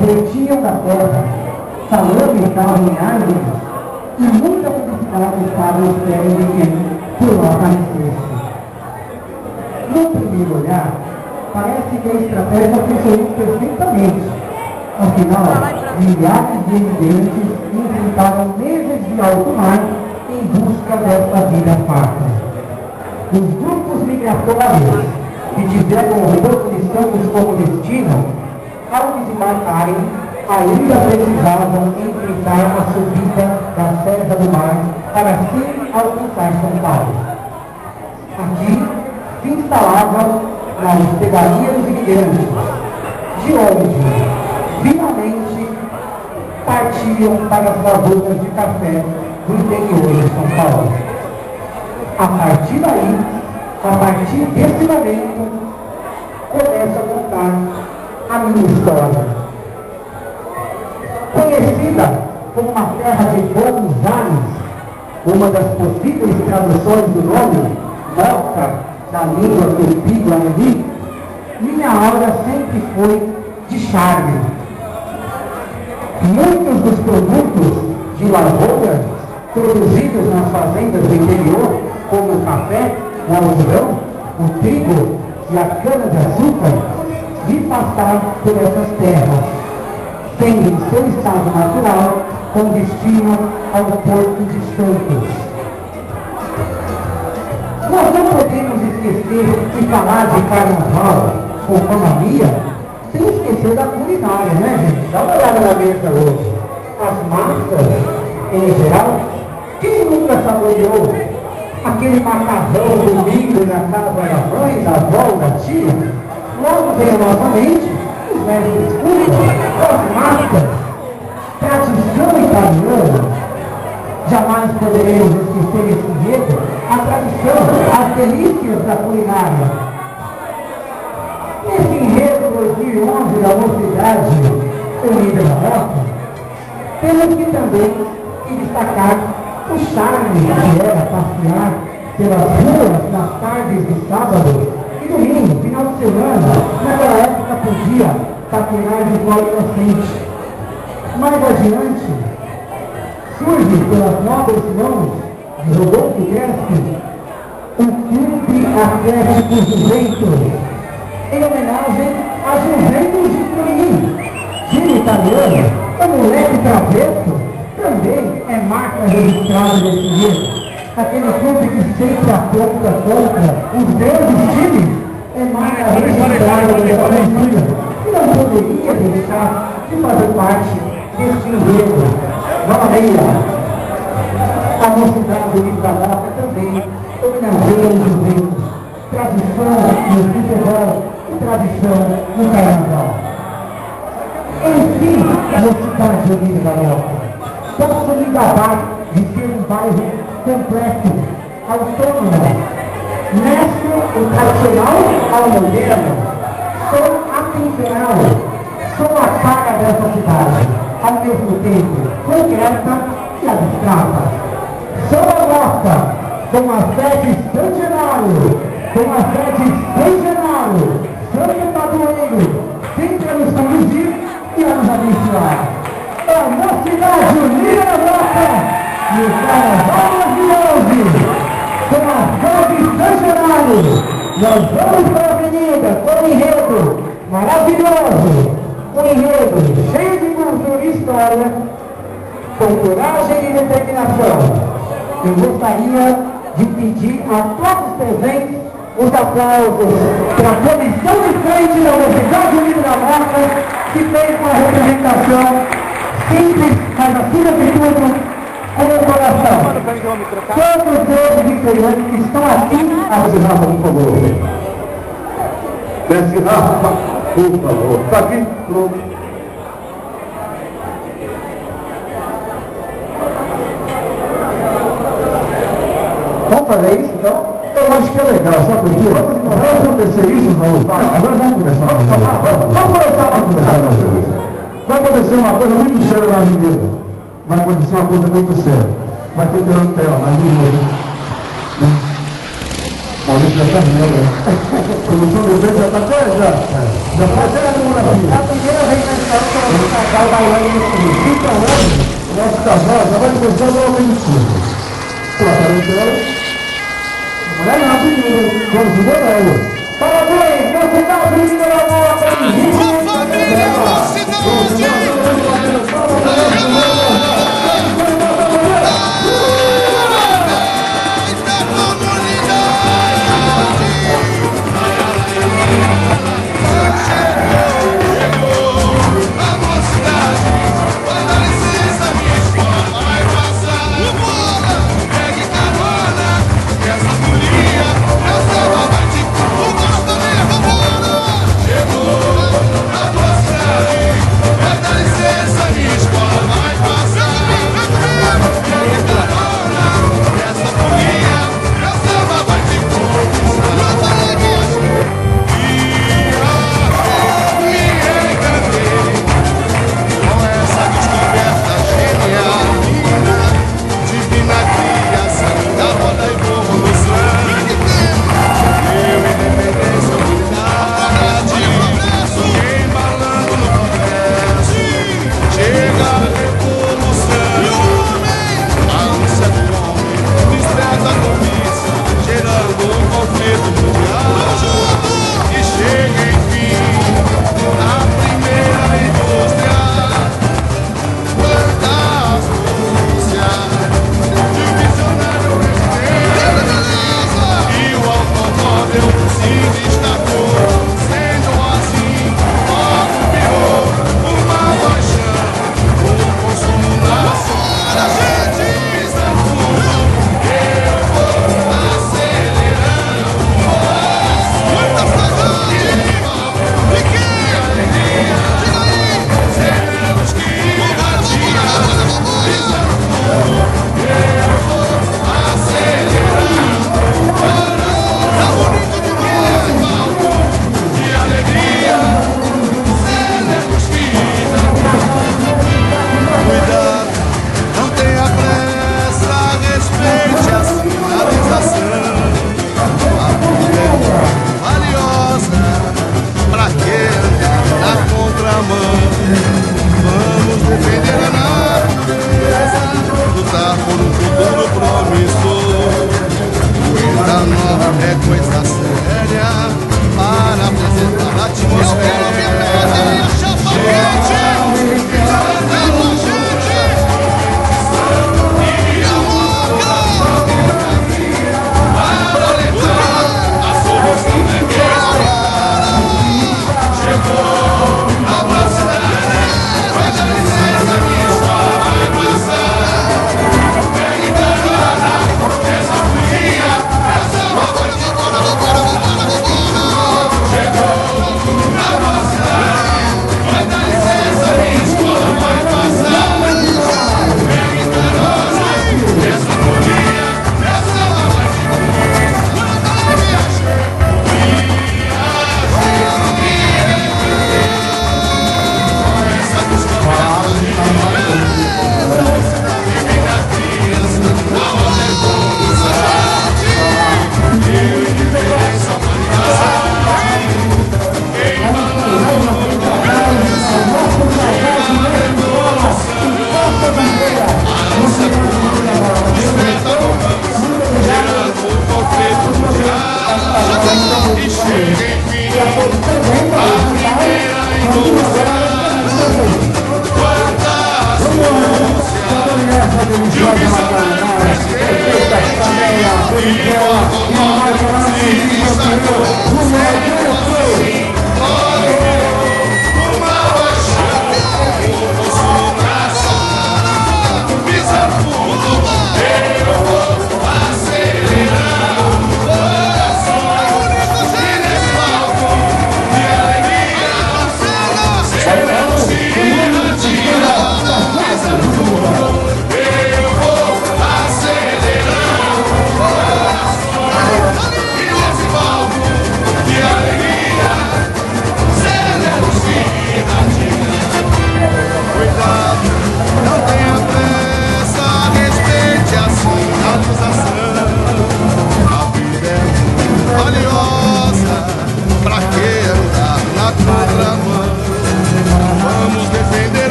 retinham da terra, salame estava em árvores, e muita publicidade estava à espera de quem por lá aparecesse. No primeiro olhar, parece que a estratégia funcionou perfeitamente. Afinal, milhares de imigrantes enfrentaram meses de alto mar em busca desta vida farta. Os grupos migratórios que tiveram o Porto de Santos como destino, ao desembarcarem, ainda precisavam enfrentar a subida da Serra do Mar para assim alcançar São Paulo. Aqui se instalavam na hospedaria dos imigrantes, de onde, finalmente, partiam para as lavouras de café do interior de São Paulo. A partir daí, a partir desse momento, começa a contar a minha história. Conhecida como uma terra de bons ares, uma das possíveis traduções do nome, Moca, da língua tupi-guarani, minha aura sempre foi de charme. Muitos dos produtos de lavoura produzidos nas fazendas do interior, como o café, o algodão, o trigo e a cana-de-açúcar, vi passar por essas terras, tendo em seu estado natural com destino ao Porto de Santos. Nós não podemos esquecer de falar de carnaval ou economia sem esquecer da culinária, né, gente? Dá uma olhada na mesa hoje. As massas, em geral, quem nunca saboreou aquele macarrão domingo na casa da mãe, da avó, da tia? Logo vem novamente os velhos desculpas, as massas, tradição italiana. Jamais poderemos esquecer esse enredo, a tradição, as delícias da culinária. Nesse enredo 2011 da Mocidade Unida da Moca, temos que também destacar o charme que era passear pelas ruas nas tardes de sábado e domingo, final de semana. Naquela época podia paquerar de forma inocente. Mais adiante, surge pelas nobres mãos de Rodolfo Guedes o Clube Atlético Juventus, em homenagem a Juventus de Turim, time italiano. O moleque travesso também é marca registrada desse livro. Aquele clube que sempre aponta contra os grandes times é marca registrada dessa aventura. E não poderia deixar de fazer parte deste enredo. Novamente, a Mocidade Unida da Moca também homenageia os Juventus. Tradição no futebol e tradição no carnaval. Enfim, a Mocidade Unida da Moca, posso me gabar de ser um bairro completo, autônomo, mesclo o tradicional ao moderno. Sou atemporal, sou a cara dessa cidade, ao mesmo tempo concreta e abstrata. Sou a Moca, com a sede São Genaro, com a sede São Genaro, Santo Padroeiro, sempre a nos conduzir e a nos abençoar. A Mocidade Unida da Moca, e o Carnaval 2011, com a sede São Genaro, nós vamos para a avenida com um enredo maravilhoso, um enredo cheio de cultura e história, com coragem e determinação. Eu gostaria de pedir a todos os presentes os aplausos para a comissão de frente da Mocidade Unida da Moca, que fez uma representação simples, mas acima de tudo, com o coração. Todos eles integrantes que estão aqui, a Rafa, por favor. Desce Rafa, por favor. Está aqui? Pronto. Vamos fazer isso, então? Eu acho que é legal, sabe por quê? Vai acontecer isso, Raul? Agora vamos começar. Vamos começar a conversar. Vai acontecer uma coisa muito séria na avenida. Vai acontecer uma coisa muito séria. Vai ter tela na avenida. Maurício já está vendo, né? A comissão de frente já está até já. Já está até a demografia. A primeira vez na história que eu vou bailando nesse vídeo. Então hoje, o nosso casal já vai começar a dar uma medicina. Colocaram dela. Mulher não, menino. Vamos ver ela. Parabéns, no final, menino da bola,